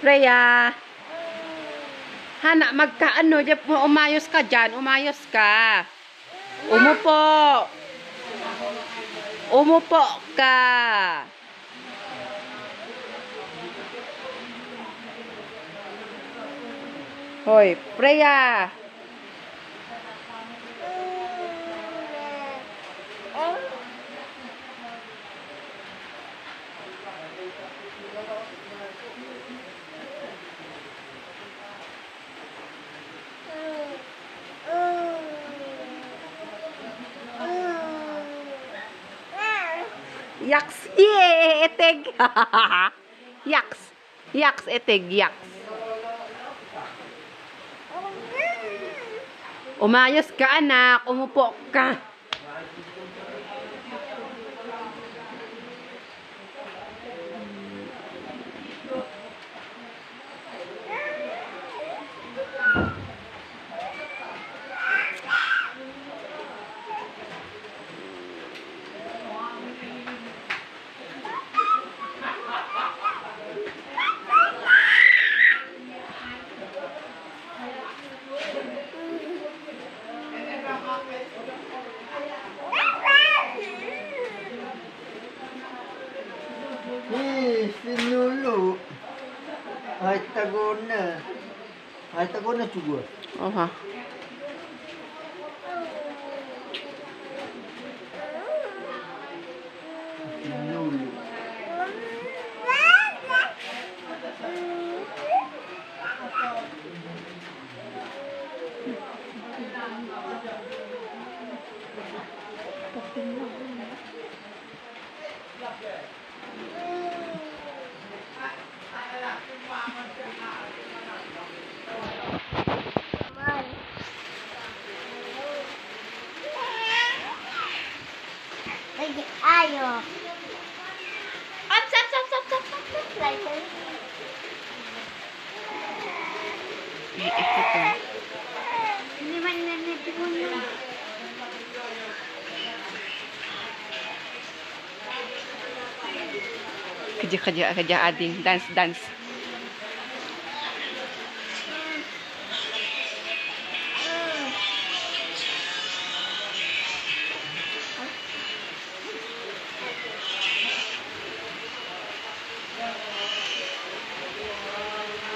Freya. Hana, magkaano, umayos ka dyan, umayos ka. Umupo. Umupo ka. Hoy, Freya. Yaks, eteg. Yaks, yaks, eteg, yaks. Umayos ka, anak. Umupo ka. Sinulo. Ay tago na juga. Oha. Sinulo. Ayo. Up. Like Ito. Hindi man nanipon mo. Kerja ading. Dance.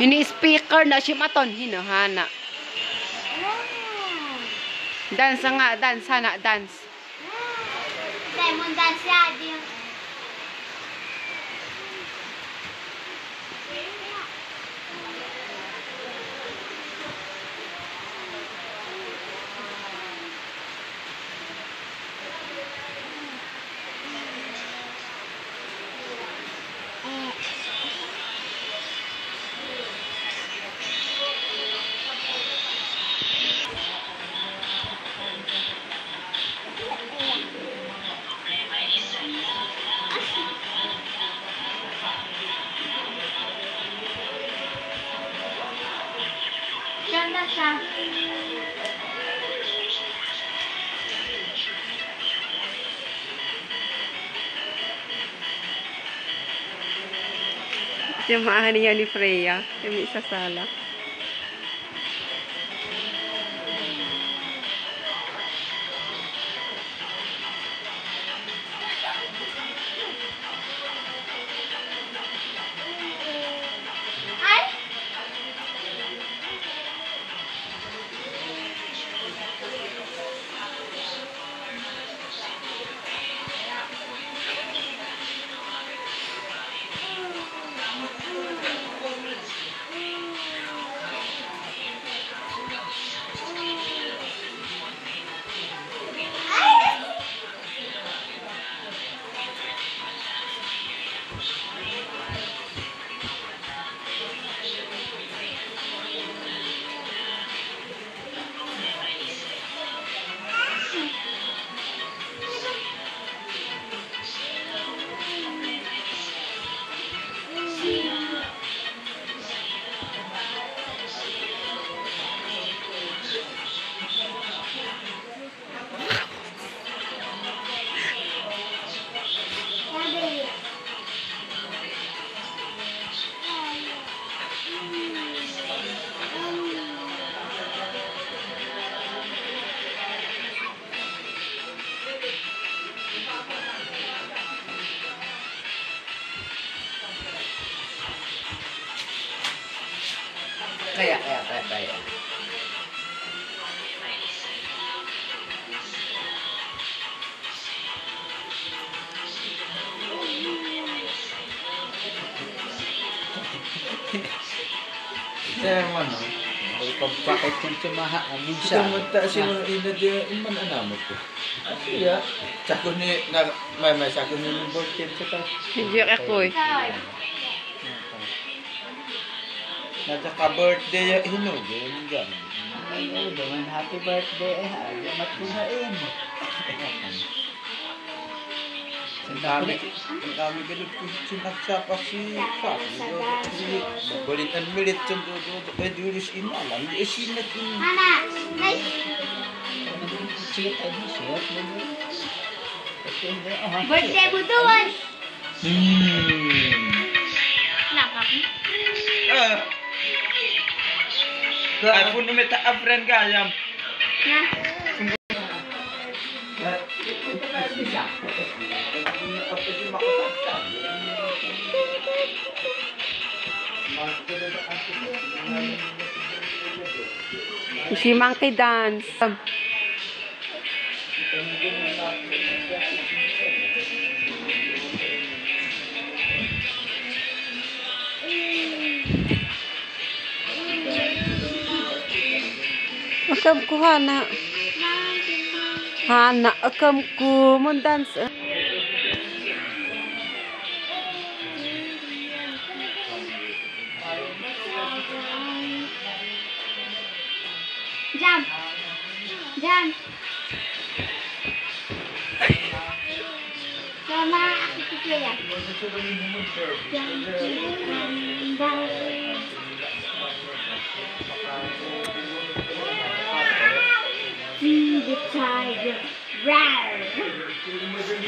Ini speaker na si Maton. Hinahana. Dance nga. Dance. Hana. Dance. Diamond dance ya. Ganda siya. Yung maahan niya ni Freya. Yung isa sala. Ay! Kaya. Kaya mo no, pagpakit yung sumaha ang minsan. Ito mo si mga inadya, man anamot ko. Siya, sako ni, may sako ni ng birthday sa taas. Hindi ako eh. Sorry. Nagka-birthday yung hinugin, gano'n. Ay, daman happy birthday, alamat ko na mo. Ang dami ganun kung sinagsapa si Papi. Balit ang milit sa dodo. Ay, dulis inalam. Ay, sinat yun. Anak, nice. Birthday mo doon. Nakap. Ay, puno may ta-friend ka, yam. Na. Si Monkey Dance. Akam ko hana. Hana akam ko mon dance. Jump. Jump. Sama aku juga ya. See the tiger. Rawr.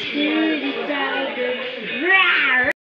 See the tiger. Rawr.